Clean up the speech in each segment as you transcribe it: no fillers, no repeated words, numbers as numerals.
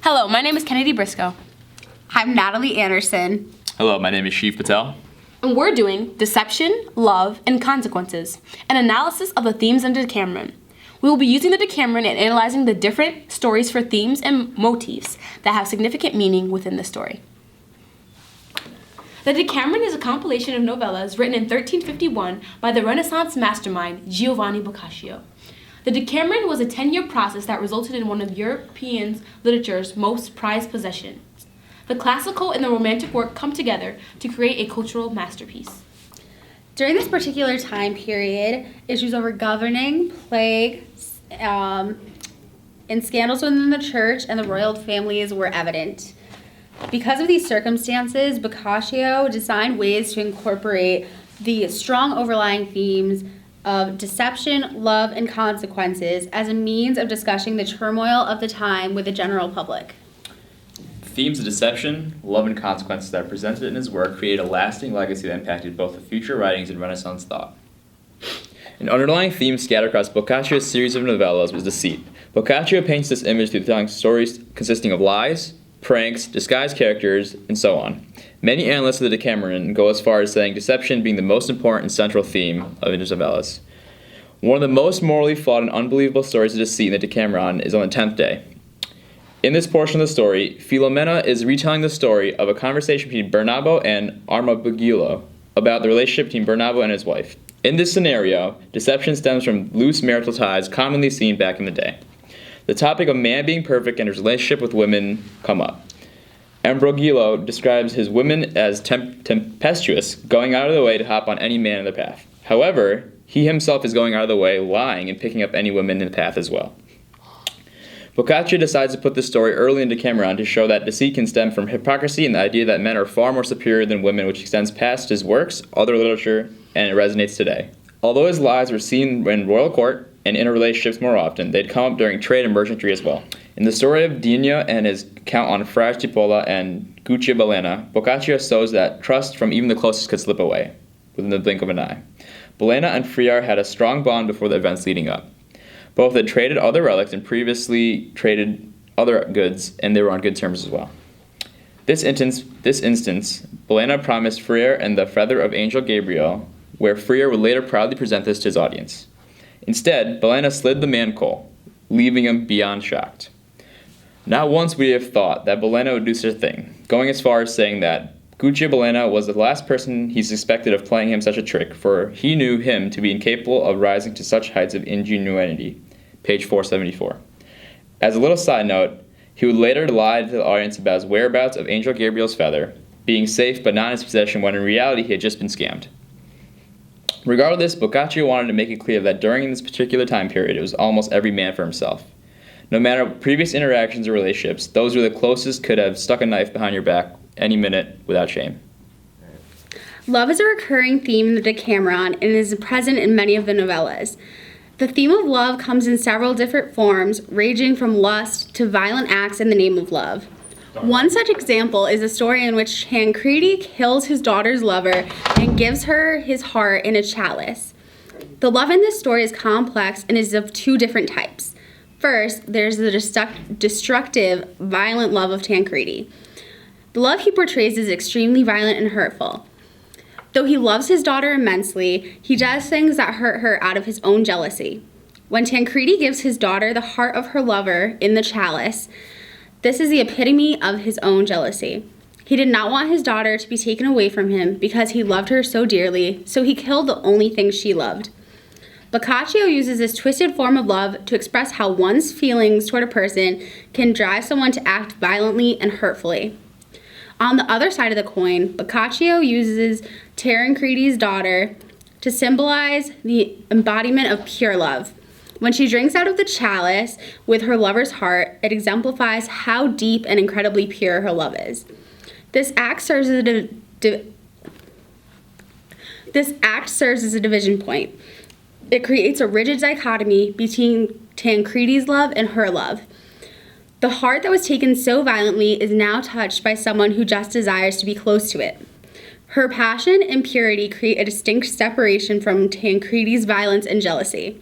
Hello, my name is Kennedy Briscoe. I'm Natalie Anderson. Hello, my name is Shiv Patel. And we're doing Deception, Love, and Consequences, an analysis of the themes in Decameron. We will be using the Decameron and analyzing the different stories for themes and motifs that have significant meaning within the story. The Decameron is a compilation of novellas written in 1351 by the Renaissance mastermind Giovanni Boccaccio. The Decameron was a 10-year process that resulted in one of European literature's most prized possessions. The classical and the romantic work come together to create a cultural masterpiece. During this particular time period, issues over governing, plague, and scandals within the church and the royal families were evident. Because of these circumstances, Boccaccio designed ways to incorporate the strong overlying themes of deception, love, and consequences as a means of discussing the turmoil of the time with the general public. Themes of deception, love, and consequences that are presented in his work create a lasting legacy that impacted both the future writings and Renaissance thought. An underlying theme scattered across Boccaccio's series of novellas was deceit. Boccaccio paints this image through telling stories consisting of lies, pranks, disguised characters, and so on. Many analysts of the Decameron go as far as saying deception being the most important and central theme of his novellas. One of the most morally flawed and unbelievable stories of deceit in the Decameron is on the 10th day. In this portion of the story, Filomena is retelling the story of a conversation between Bernabo and Armabugilo about the relationship between Bernabo and his wife. In this scenario, deception stems from loose marital ties commonly seen back in the day. The topic of man being perfect and his relationship with women come up. Ambrogilo describes his women as tempestuous, going out of the way to hop on any man in their path. However, he himself is going out of the way, lying, and picking up any women in the path as well. Boccaccio decides to put this story early in Decameron to show that deceit can stem from hypocrisy and the idea that men are far more superior than women, which extends past his works, other literature, and it resonates today. Although his lies were seen in royal court and inner relationships more often, they'd come up during trade and merchantry as well. In the story of Dina and his account on Fra Cipolla and Guccia Balena, Boccaccio shows that trust from even the closest could slip away within the blink of an eye. Balena and Friar had a strong bond before the events leading up. Both had traded other relics and previously traded other goods, and they were on good terms as well. This instance, Balena promised Friar and the feather of Angel Gabriel, where Friar would later proudly present this to his audience. Instead, Balena slid the man coal, leaving him beyond shocked. Not once would he have thought that Balena would do such a thing, going as far as saying that Guccia Balena was the last person he suspected of playing him such a trick, for he knew him to be incapable of rising to such heights of ingenuity. Page 474. As a little side note, he would later lie to the audience about his whereabouts of Angel Gabriel's feather, being safe but not in his possession when in reality he had just been scammed. Regardless, Boccaccio wanted to make it clear that during this particular time period, it was almost every man for himself. No matter previous interactions or relationships, those who were the closest could have stuck a knife behind your back any minute without shame. Love is a recurring theme in the Decameron and is present in many of the novellas. The theme of love comes in several different forms, ranging from lust to violent acts in the name of love. One such example is a story in which Tancredi kills his daughter's lover and gives her his heart in a chalice. The love in this story is complex and is of two different types. First, there's the destructive, violent love of Tancredi. The love he portrays is extremely violent and hurtful. Though he loves his daughter immensely, he does things that hurt her out of his own jealousy. When Tancredi gives his daughter the heart of her lover in the chalice, this is the epitome of his own jealousy. He did not want his daughter to be taken away from him because he loved her so dearly, so he killed the only thing she loved. Boccaccio uses this twisted form of love to express how one's feelings toward a person can drive someone to act violently and hurtfully. On the other side of the coin, Boccaccio uses Tancredi's daughter to symbolize the embodiment of pure love. When she drinks out of the chalice with her lover's heart, it exemplifies how deep and incredibly pure her love is. This act serves as a division point. It creates a rigid dichotomy between Tancredi's love and her love. The heart that was taken so violently is now touched by someone who just desires to be close to it. Her passion and purity create a distinct separation from Tancredi's violence and jealousy.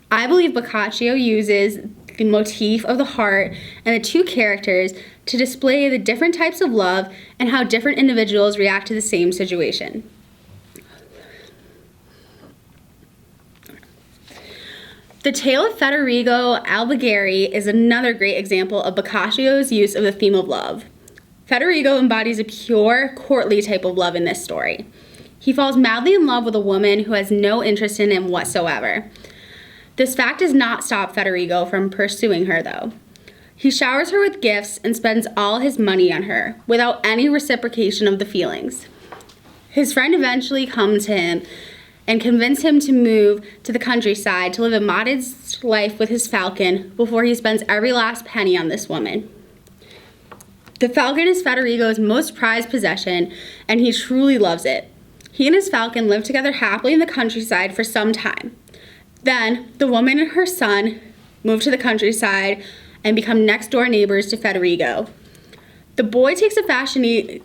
I believe Boccaccio uses the motif of the heart and the two characters to display the different types of love and how different individuals react to the same situation. The Tale of Federigo Albergari is another great example of Boccaccio's use of the theme of love. Federigo embodies a pure, courtly type of love in this story. He falls madly in love with a woman who has no interest in him whatsoever. This fact does not stop Federigo from pursuing her, though. He showers her with gifts and spends all his money on her, without any reciprocation of the feelings. His friend eventually comes to him and convince him to move to the countryside to live a modest life with his falcon before he spends every last penny on this woman. The falcon is Federigo's most prized possession, and he truly loves it. He and his falcon live together happily in the countryside for some time. Then, the woman and her son move to the countryside and become next-door neighbors to Federigo. The boy takes a fascination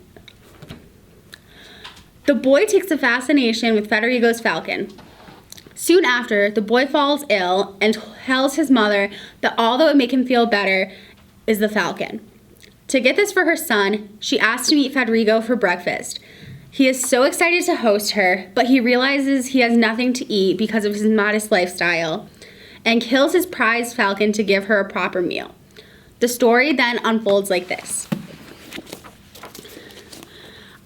with Federigo's falcon. Soon after, the boy falls ill and tells his mother that all that would make him feel better is the falcon. To get this for her son, she asks to meet Federigo for breakfast. He is so excited to host her, but he realizes he has nothing to eat because of his modest lifestyle, and kills his prized falcon to give her a proper meal. The story then unfolds like this.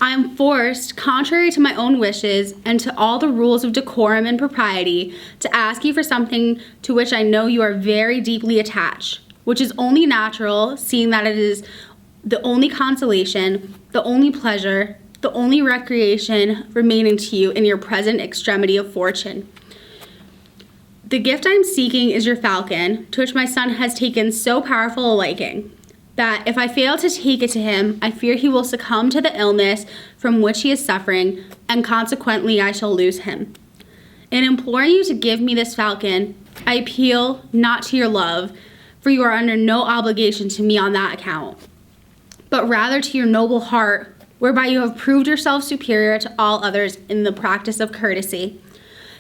I am forced, contrary to my own wishes and to all the rules of decorum and propriety, to ask you for something to which I know you are very deeply attached, which is only natural, seeing that it is the only consolation, the only pleasure, the only recreation remaining to you in your present extremity of fortune. The gift I am seeking is your falcon, to which my son has taken so powerful a liking, that if I fail to take it to him, I fear he will succumb to the illness from which he is suffering, and consequently I shall lose him. In imploring you to give me this falcon, I appeal not to your love, for you are under no obligation to me on that account, but rather to your noble heart, whereby you have proved yourself superior to all others in the practice of courtesy.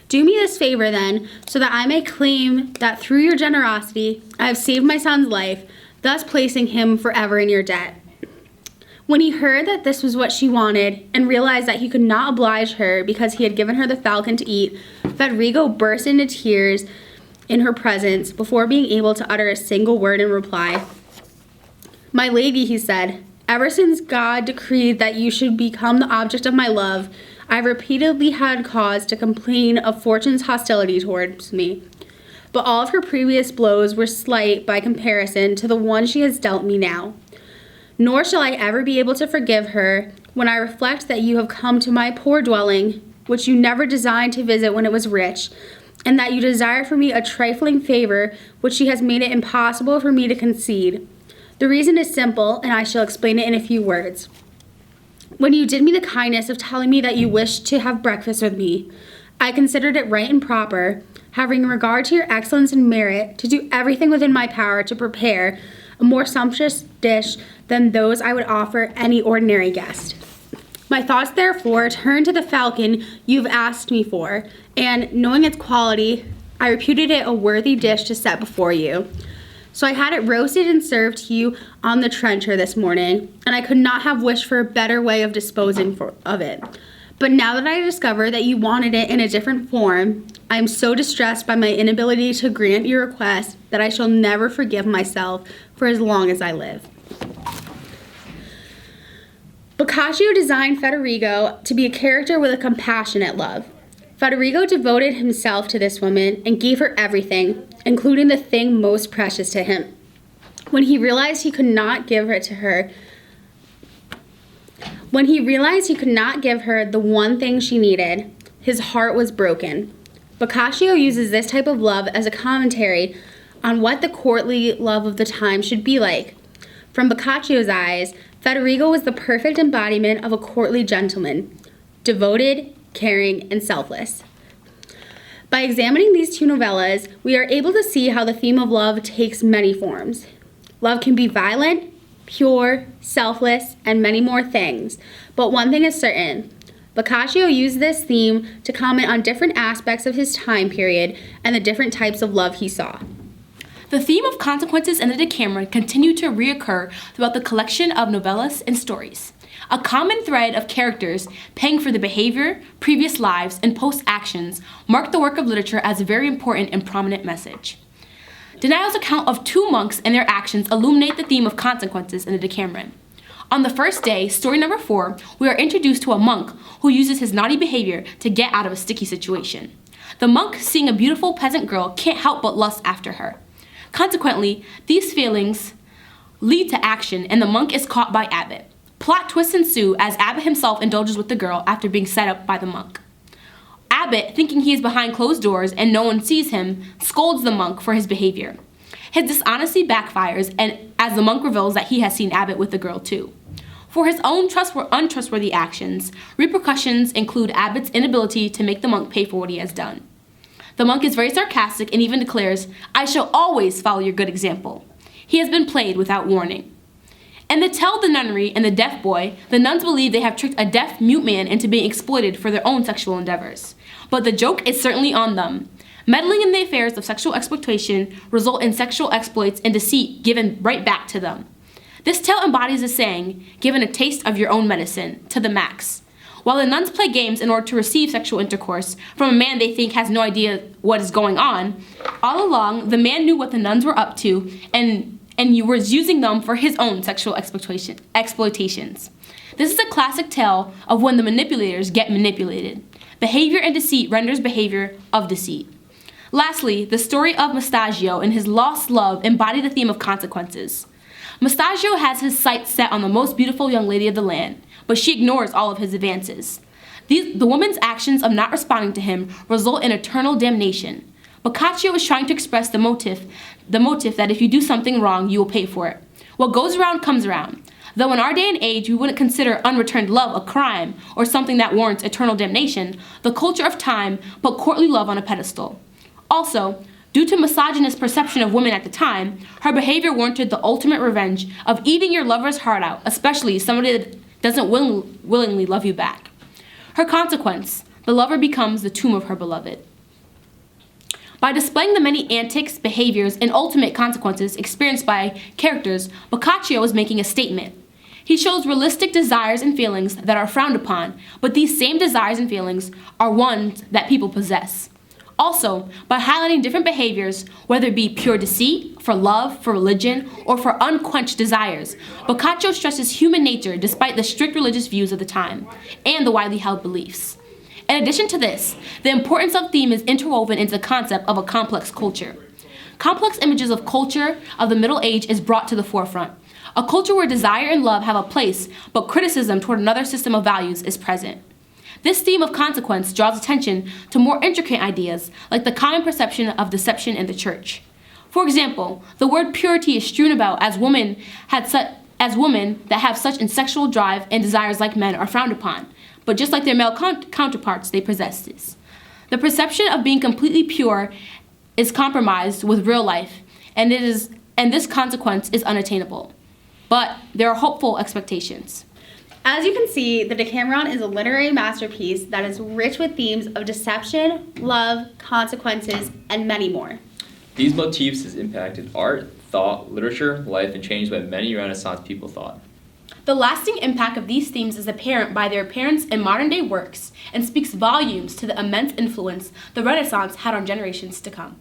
Do me this favor, then, so that I may claim that through your generosity I have saved my son's life, thus placing him forever in your debt. When he heard that this was what she wanted, and realized that he could not oblige her because he had given her the falcon to eat, Federigo burst into tears in her presence before being able to utter a single word in reply. My lady, he said, ever since God decreed that you should become the object of my love, I have repeatedly had cause to complain of fortune's hostility towards me. But all of her previous blows were slight by comparison to the one she has dealt me now. Nor shall I ever be able to forgive her when I reflect that you have come to my poor dwelling, which you never designed to visit when it was rich, and that you desire for me a trifling favor which she has made it impossible for me to concede. The reason is simple, and I shall explain it in a few words. When you did me the kindness of telling me that you wished to have breakfast with me, I considered it right and proper, having regard to your excellence and merit, to do everything within my power to prepare a more sumptuous dish than those I would offer any ordinary guest. My thoughts, therefore, turned to the falcon you've asked me for, and, knowing its quality, I reputed it a worthy dish to set before you. So I had it roasted and served to you on the trencher this morning, and I could not have wished for a better way of disposing of it. But now that I discover that you wanted it in a different form, I am so distressed by my inability to grant your request that I shall never forgive myself for as long as I live. Boccaccio designed Federigo to be a character with a compassionate love. Federigo devoted himself to this woman and gave her everything, including the thing most precious to him. When he realized he could not give her the one thing she needed, his heart was broken. Boccaccio uses this type of love as a commentary on what the courtly love of the time should be like. From Boccaccio's eyes, Federigo was the perfect embodiment of a courtly gentleman, devoted, caring, and selfless. By examining these two novellas, we are able to see how the theme of love takes many forms. Love can be violent, pure, selfless, and many more things. But one thing is certain. Boccaccio used this theme to comment on different aspects of his time period and the different types of love he saw. The theme of consequences in the Decameron continued to reoccur throughout the collection of novellas and stories. A common thread of characters paying for the behavior, previous lives, and post-actions marked the work of literature as a very important and prominent message. Denial's account of two monks and their actions illuminate the theme of consequences in the Decameron. On the first day, story number 4, we are introduced to a monk who uses his naughty behavior to get out of a sticky situation. The monk, seeing a beautiful peasant girl, can't help but lust after her. Consequently, these feelings lead to action, and the monk is caught by Abbot. Plot twists ensue as Abbot himself indulges with the girl after being set up by the monk. Abbot, thinking he is behind closed doors and no one sees him, scolds the monk for his behavior. His dishonesty backfires, and as the monk reveals that he has seen Abbot with the girl too. For his own untrustworthy actions, repercussions include Abbot's inability to make the monk pay for what he has done. The monk is very sarcastic and even declares, "I shall always follow your good example." He has been played without warning. In the Tell the Nunnery and the Deaf Boy, the nuns believe they have tricked a deaf, mute man into being exploited for their own sexual endeavors. But the joke is certainly on them. Meddling in the affairs of sexual exploitation result in sexual exploits and deceit given right back to them. This tale embodies a saying, given a taste of your own medicine, to the max. While the nuns play games in order to receive sexual intercourse from a man they think has no idea what is going on, all along the man knew what the nuns were up to and he was using them for his own sexual exploitations. This is a classic tale of when the manipulators get manipulated. Behavior and deceit renders behavior of deceit. Lastly, the story of Mastagio and his lost love embody the theme of consequences. Mastagio has his sights set on the most beautiful young lady of the land, but she ignores all of his advances. The woman's actions of not responding to him result in eternal damnation. Boccaccio is trying to express the motive that if you do something wrong, you will pay for it. What goes around comes around. Though in our day and age we wouldn't consider unreturned love a crime or something that warrants eternal damnation, the culture of time put courtly love on a pedestal. Also, due to misogynist perception of women at the time, her behavior warranted the ultimate revenge of eating your lover's heart out, especially somebody that doesn't willingly love you back. Her consequence, the lover becomes the tomb of her beloved. By displaying the many antics, behaviors, and ultimate consequences experienced by characters, Boccaccio is making a statement. He shows realistic desires and feelings that are frowned upon, but these same desires and feelings are ones that people possess. Also, by highlighting different behaviors, whether it be pure deceit, for love, for religion, or for unquenched desires, Boccaccio stresses human nature despite the strict religious views of the time and the widely held beliefs. In addition to this, the importance of theme is interwoven into the concept of a complex culture. Complex images of culture of the Middle Age is brought to the forefront. A culture where desire and love have a place, but criticism toward another system of values is present. This theme of consequence draws attention to more intricate ideas, like the common perception of deception in the church. For example, the word purity is strewn about as women that have such a sexual drive and desires like men are frowned upon, but just like their male counterparts, they possess this. The perception of being completely pure is compromised with real life, and this consequence is unattainable. But there are hopeful expectations. As you can see, the Decameron is a literary masterpiece that is rich with themes of deception, love, consequences, and many more. These motifs has impacted art, thought, literature, life, and changed what many Renaissance people thought. The lasting impact of these themes is apparent by their appearance in modern-day works and speaks volumes to the immense influence the Renaissance had on generations to come.